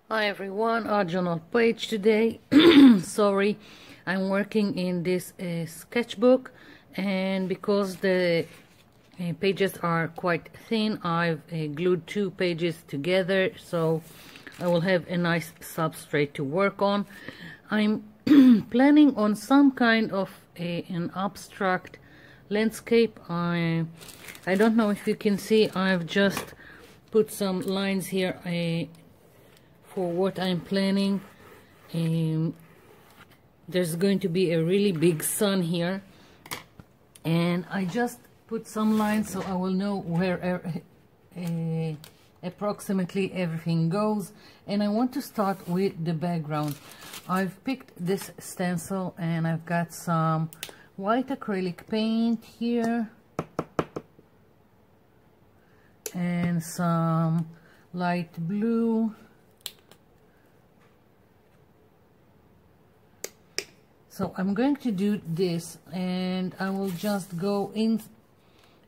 Hi everyone, Noit page today. Sorry, I'm working in this sketchbook, and because the pages are quite thin, I've glued two pages together so I will have a nice substrate to work on. I'm planning on some kind of an abstract landscape. I don't know if you can see, I've just put some lines here for what I'm planning. There's going to be a really big sun here, and I just put some lines so I will know where approximately everything goes. And I want to start with the background. I've picked this stencil and I've got some white acrylic paint here and some light blue. So I'm going to do this, and I will just go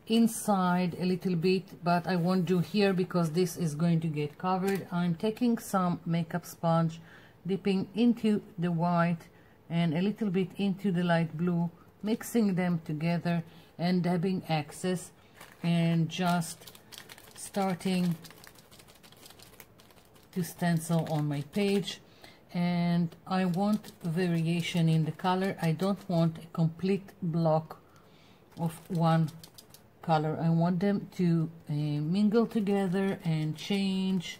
inside a little bit, but I won't do here because this is going to get covered. I'm taking some makeup sponge, dipping into the white and a little bit into the light blue, mixing them together and dabbing excess, and just starting to stencil on my page. And I want variation in the color. I don't want a complete block of one color. I want them to mingle together and change,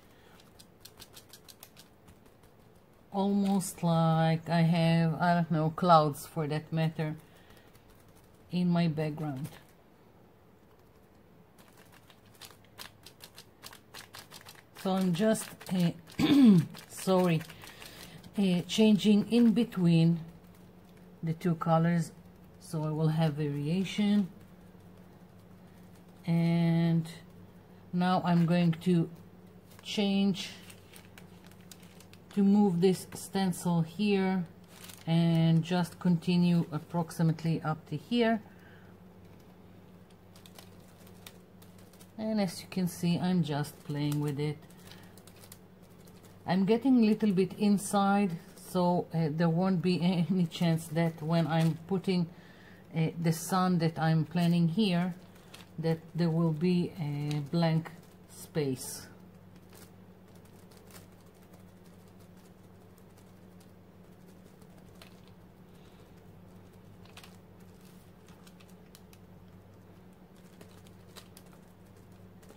almost like I have, I don't know, clouds for that matter in my background. So I'm just sorry, changing in between the two colors so I will have variation. And now I'm going to change to move this stencil here and just continue approximately up to here. And as you can see, I'm just playing with it. I'm getting a little bit inside, so there won't be any chance that when I'm putting the sun that I'm planning here, that there will be a blank space.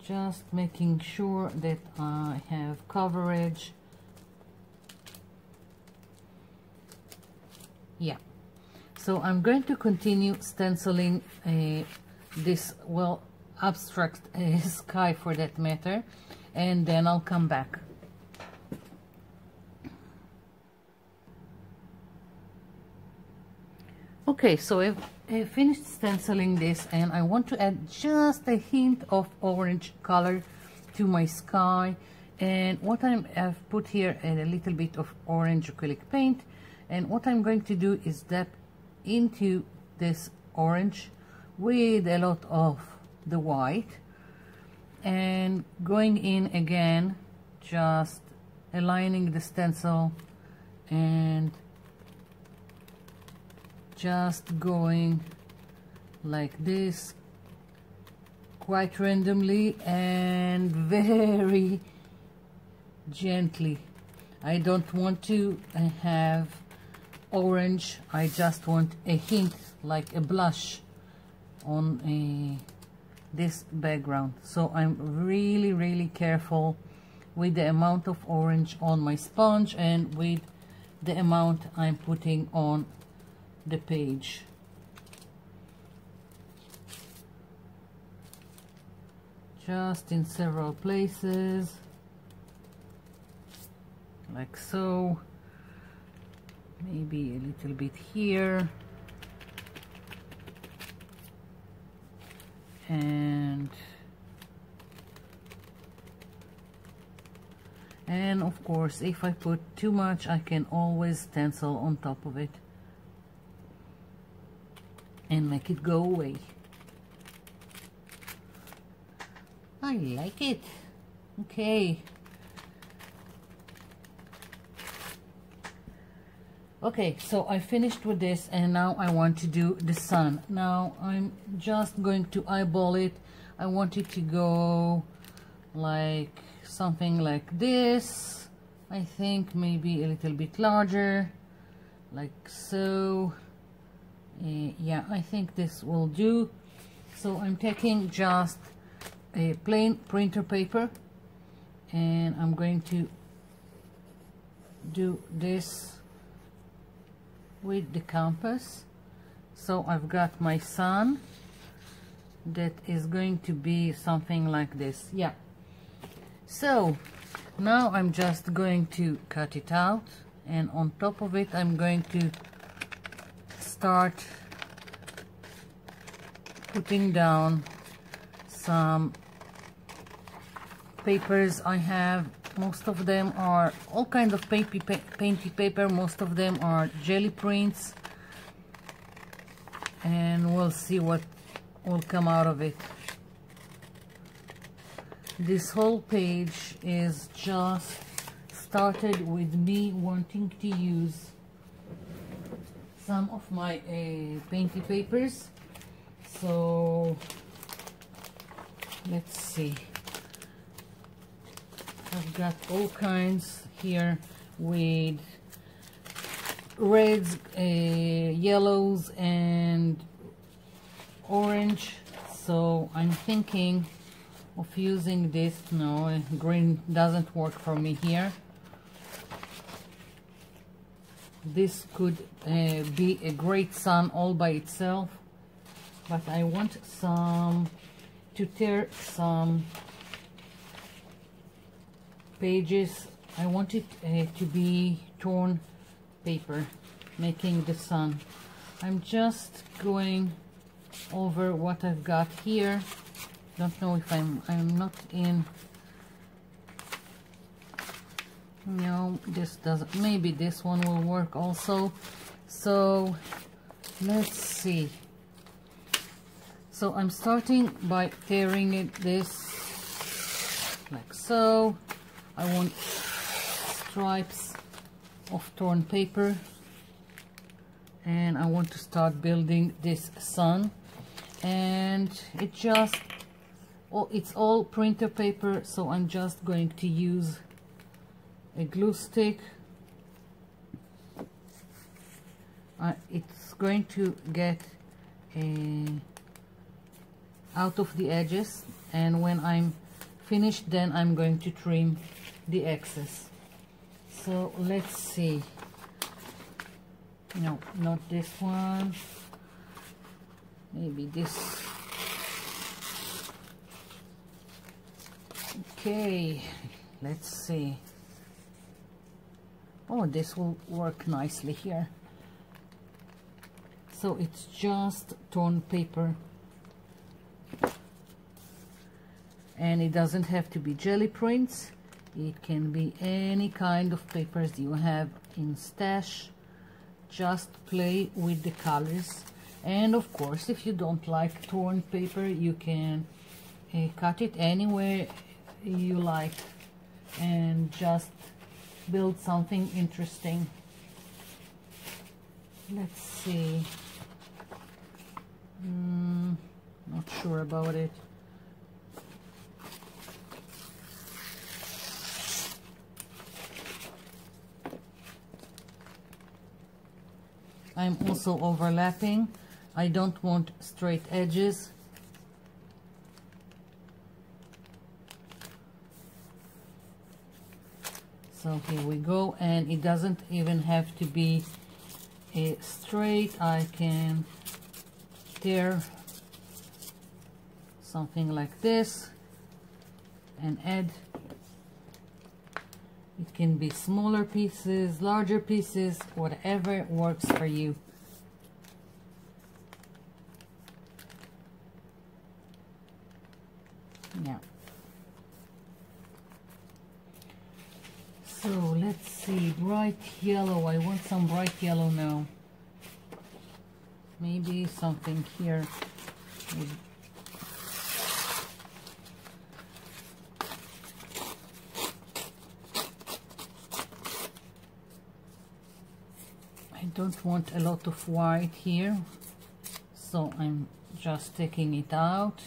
Just making sure that I have coverage. Yeah, so I'm going to continue stenciling this, well, abstract sky for that matter, and then I'll come back. Okay, so I've finished stenciling this, and I want to add just a hint of orange color to my sky. And what I've put here a little bit of orange acrylic paint, and what I'm going to do is dab into this orange with a lot of the white, and going in again, just aligning the stencil and just going like this, quite randomly and very gently. I don't want to have orange, I just want a hint, like a blush on this background. So I'm really careful with the amount of orange on my sponge and with the amount I'm putting on the page. Just in several places, like so. Maybe a little bit here, and of course, if I put too much, I can always stencil on top of it and make it go away. I like it. Okay, Okay, so I finished with this, and now I want to do the sun. Now I'm just going to eyeball it. I want it to go like something like this. I think maybe a little bit larger, like so. Yeah, I think this will do. So I'm taking just a plain printer paper, and I'm going to do this with the compass. So I've got my sun that is going to be something like this. Yeah, so now I'm just going to cut it out, and on top of it I'm going to start putting down some papers I have. Most of them are all kinds of painty paper. Most of them are jelly prints, and we'll see what will come out of it. This whole page is just started with me wanting to use some of my painty papers. So let's see. I've got all kinds here with reds, yellows, and orange. So I'm thinking of using this. No, green doesn't work for me here. This could be a great sun all by itself, but I want to tear some pages. I want it to be torn paper, making the sun. I'm just going over what I've got here. Don't know if I'm not in. No, this doesn't. Maybe this one will work also. So let's see. So I'm starting by tearing it this like so. I want stripes of torn paper, and I want to start building this sun. And it just, oh, it's all printer paper, so I'm just going to use a glue stick. It's going to get out of the edges, and when I'm finished, then I'm going to trim the excess. So let's see. No, not this one. Maybe this. Okay, let's see. Oh, this will work nicely here. So it's just torn paper, and it doesn't have to be jelly prints. It can be any kind of papers you have in stash. Just play with the colors. And of course, if you don't like torn paper, you can cut it anywhere you like and just build something interesting. Let's see. Not sure about it. I'm also overlapping. I don't want straight edges. So here we go, and it doesn't even have to be straight. I can tear something like this and add. It can be smaller pieces, larger pieces, whatever works for you. Yeah. So let's see, bright yellow. I want some bright yellow now. Maybe something here would. I don't want a lot of white here, so I'm just taking it out.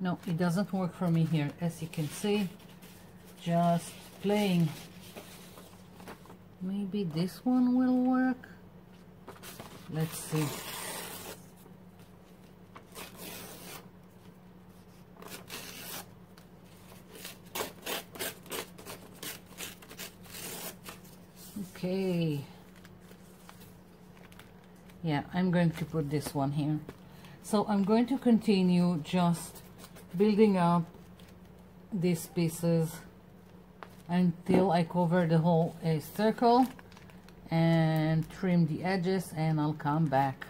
No, it doesn't work for me here, as you can see. Just playing. Maybe this one will work. Let's see. Okay. Yeah, I'm going to put this one here. So I'm going to continue just building up these pieces until I cover the whole circle and trim the edges, and I'll come back.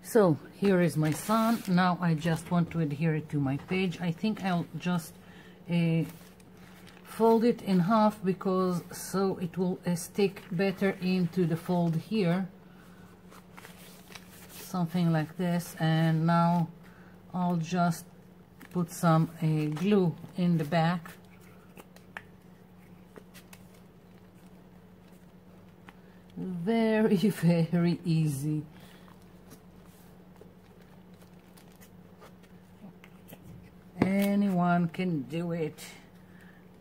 So here is my sun. Now I just want to adhere it to my page. I think I'll just fold it in half, because so it will stick better into the fold here, something like this. And now I'll just put some glue in the back. Very, very easy. Anyone can do it.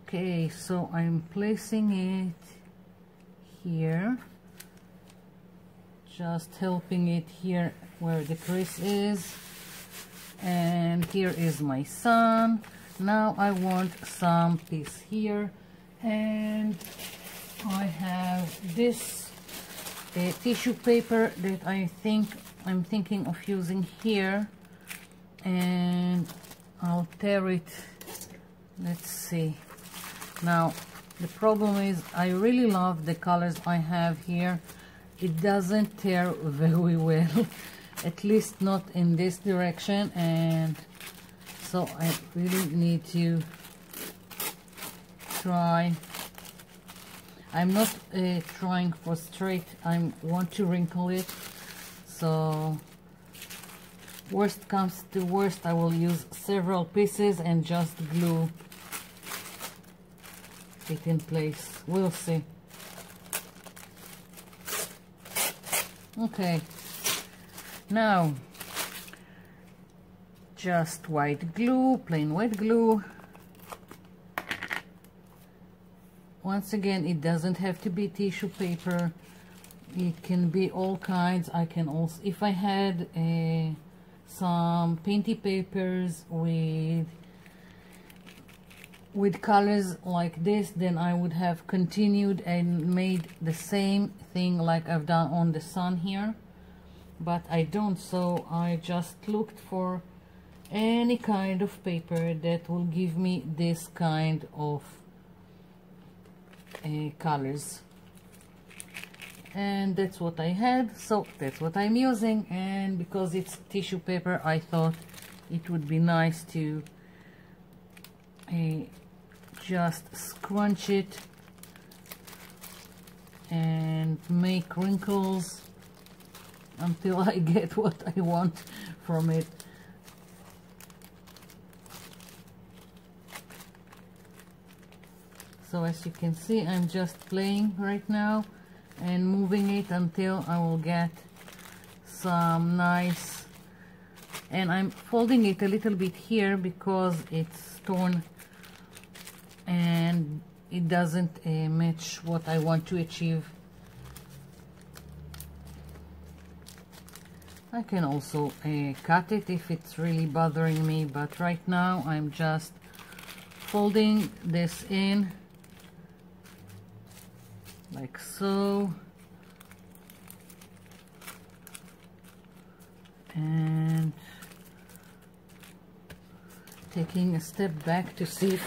Okay, so I'm placing it here, just helping it here where the crease is, and here is my sun. Now I want some piece here, and I have this tissue paper that I'm thinking of using here, and I'll tear it. Let's see. Now the problem is I really love the colors I have here. It doesn't tear very well, at least not in this direction, and so I really need to try. I'm not trying for straight, I want to wrinkle it, so worst comes to worst, I will use several pieces and just glue it in place. We'll see. Okay, now just white glue, plain white glue. Once again, it doesn't have to be tissue paper, it can be all kinds. I can also, if I had some painty papers with colors like this, then I would have continued and made the same thing like I've done on the sun here, but I don't, so I just looked for any kind of paper that will give me this kind of colors, and that's what I had, so that's what I'm using. And because it's tissue paper, I thought it would be nice to just scrunch it and make wrinkles until I get what I want from it. So as you can see, I'm just playing right now and moving it until I will get some nice, and I'm folding it a little bit here because it's torn and it doesn't match what I want to achieve. I can also cut it if it's really bothering me, but right now I'm just folding this in like so, and taking a step back to see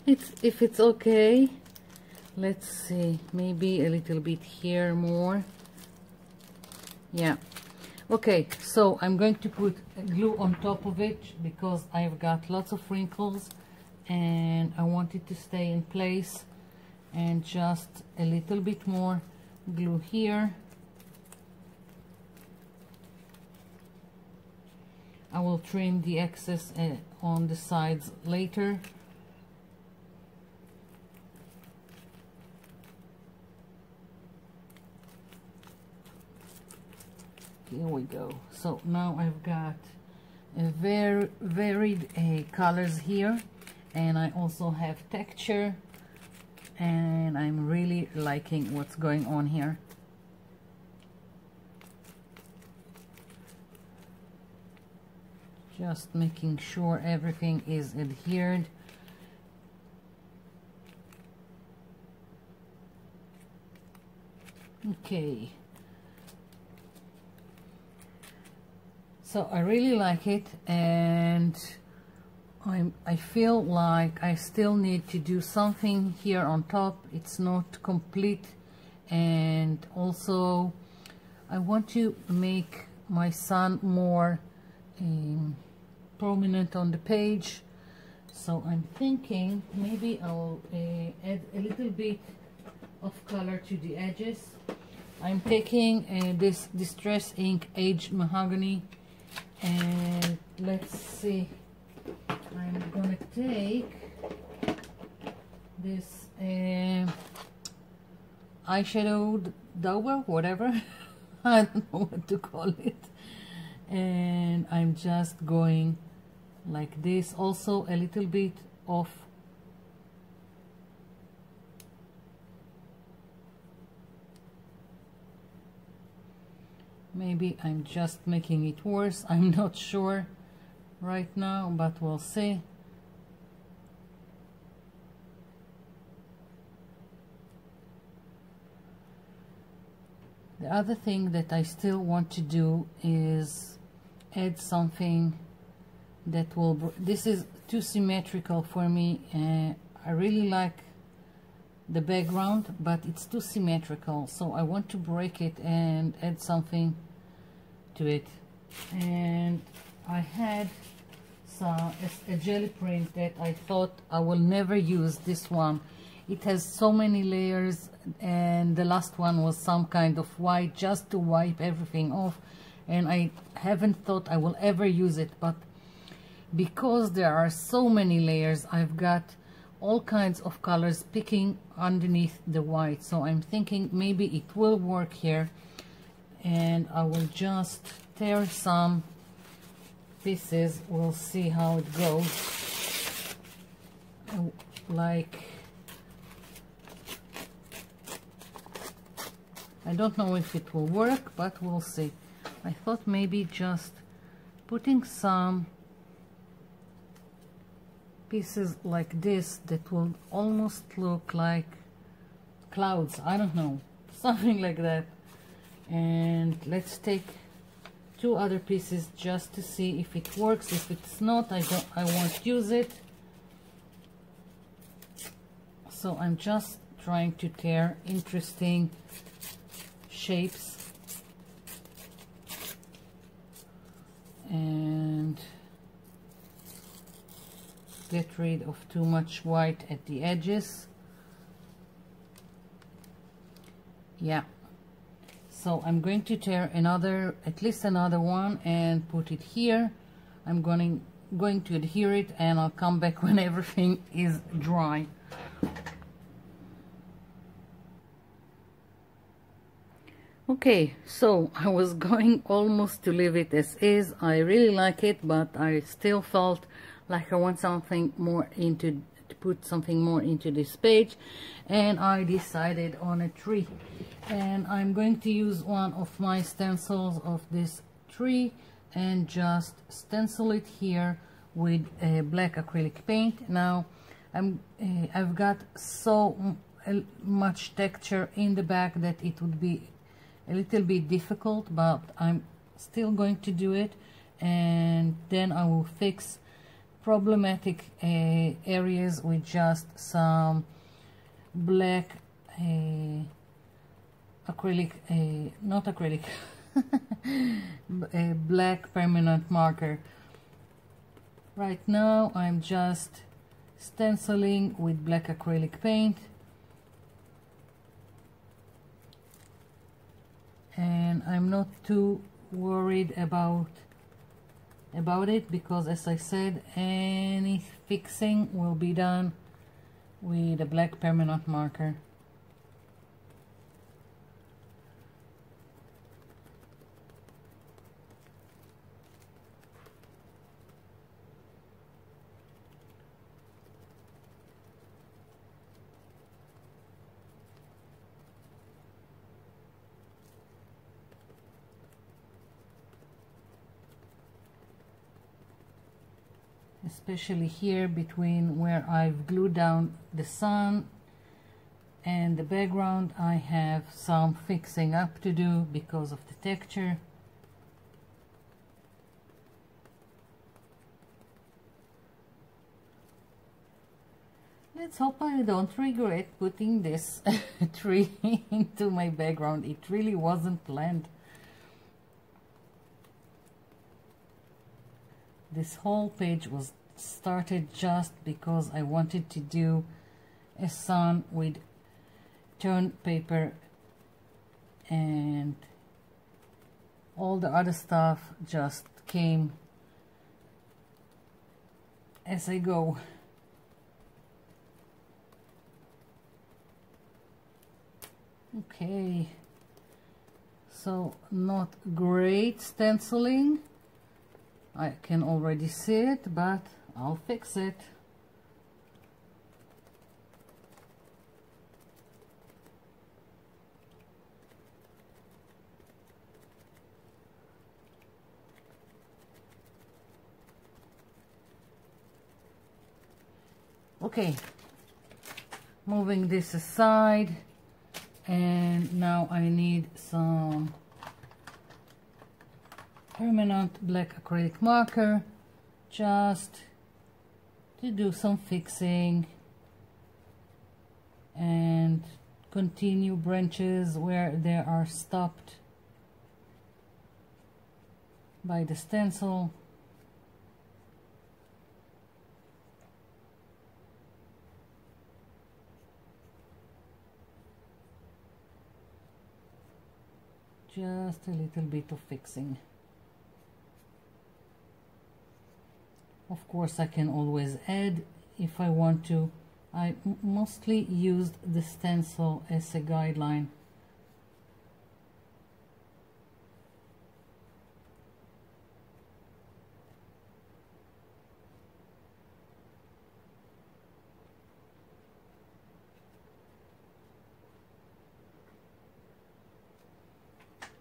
if it's okay. Let's see, maybe a little bit here more. Yeah, okay, so I'm going to put glue on top of it because I've got lots of wrinkles and I want it to stay in place, and just a little bit more glue here. I will trim the excess on the sides later. Here we go. So now I've got a very varied colors here, and I also have texture, and I'm really liking what's going on here. Just making sure everything is adhered. Okay. So I really like it, and I feel like I still need to do something here on top. It's not complete, and also I want to make my son more prominent on the page. So I'm thinking maybe I'll add a little bit of color to the edges. I'm taking this Distress Ink Aged Mahogany, and let's see, I'm gonna take this eyeshadow dauber, whatever I don't know what to call it, and I'm just going like this. Also a little bit of maybe I'm just making it worse, I'm not sure right now, but we'll see. The other thing that I still want to do is add something that will, this is too symmetrical for me. I really like the background, but it's too symmetrical, so I want to break it and add something to it. And I had a jelly print that I thought I will never use. This one, it has so many layers, and the last one was some kind of white just to wipe everything off, and I haven't thought I will ever use it, but because there are so many layers, I've got all kinds of colors picking underneath the white, so I'm thinking maybe it will work here, and I will just tear some pieces. We'll see how it goes. Like, I don't know if it will work, but we'll see. I thought maybe just putting some pieces like this that will almost look like clouds, I don't know, something like that. And let's take two other pieces just to see if it works. If it's not, I won't use it. So I'm just trying to tear interesting shapes and get rid of too much white at the edges. Yeah, so I'm going to tear at least another one and put it here. I'm going to adhere it, and I'll come back when everything is dry. Okay, so I was going almost to leave it as is. I really like it, but I still felt like I want something more to put something more into this page, and I decided on a tree, and I'm going to use one of my stencils of this tree and just stencil it here with a black acrylic paint. Now I've got so much texture in the back that it would be a little bit difficult, but I'm still going to do it, and then I will fix problematic areas with just some black acrylic, not acrylic, a black permanent marker. Right now I'm just stenciling with black acrylic paint, and I'm not too worried about it, because as I said, any fixing will be done with a black permanent marker. Especially here between where I've glued down the sun and the background, I have some fixing up to do because of the texture. Let's hope I don't regret putting this tree into my background. It really wasn't planned. This whole page was started just because I wanted to do a sun with turned paper, and all the other stuff just came as I go. Okay, so not great stenciling, I can already see it, but I'll fix it. Okay, moving this aside, and now I need some permanent black acrylic marker just to do some fixing and continue branches where they are stopped by the stencil. Just a little bit of fixing. Of course, I can always add if I want to. I mostly used the stencil as a guideline.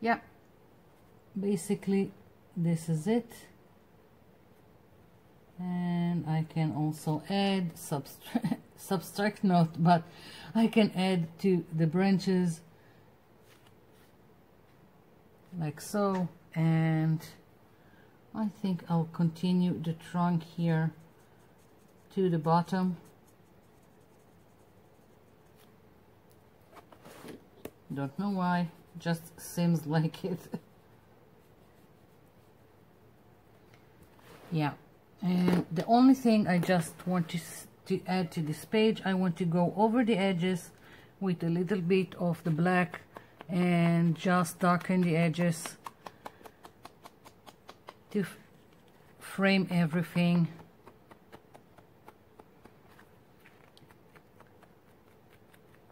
Yeah, basically this is it. And I can also add subtract not, but I can add to the branches like so, and I think I'll continue the trunk here to the bottom. Don't know why, just seems like it. Yeah. And the only thing I just want to add to this page, I want to go over the edges with a little bit of the black and just darken the edges to frame everything.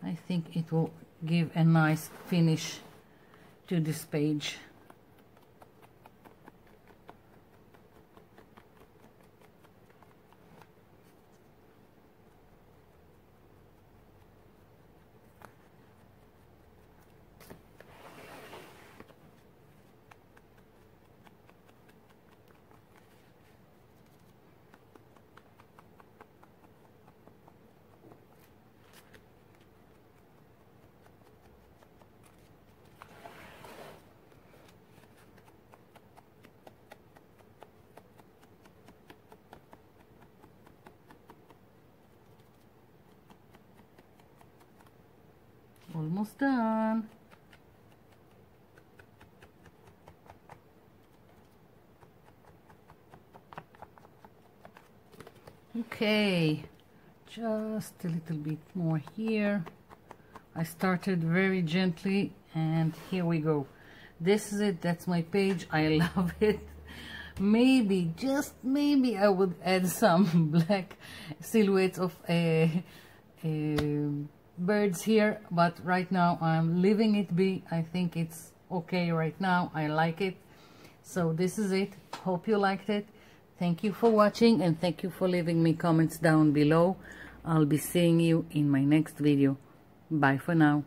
I think it will give a nice finish to this page. Almost done. Okay, just a little bit more here. I started very gently, and here we go. This is it. That's my page. I love it. Maybe, just maybe, I would add some black silhouettes of birds here, but right now I'm leaving it be. I think it's okay right now. I like it. So this is it. Hope you liked it. Thank you for watching, and thank you for leaving me comments down below. I'll be seeing you in my next video. Bye for now.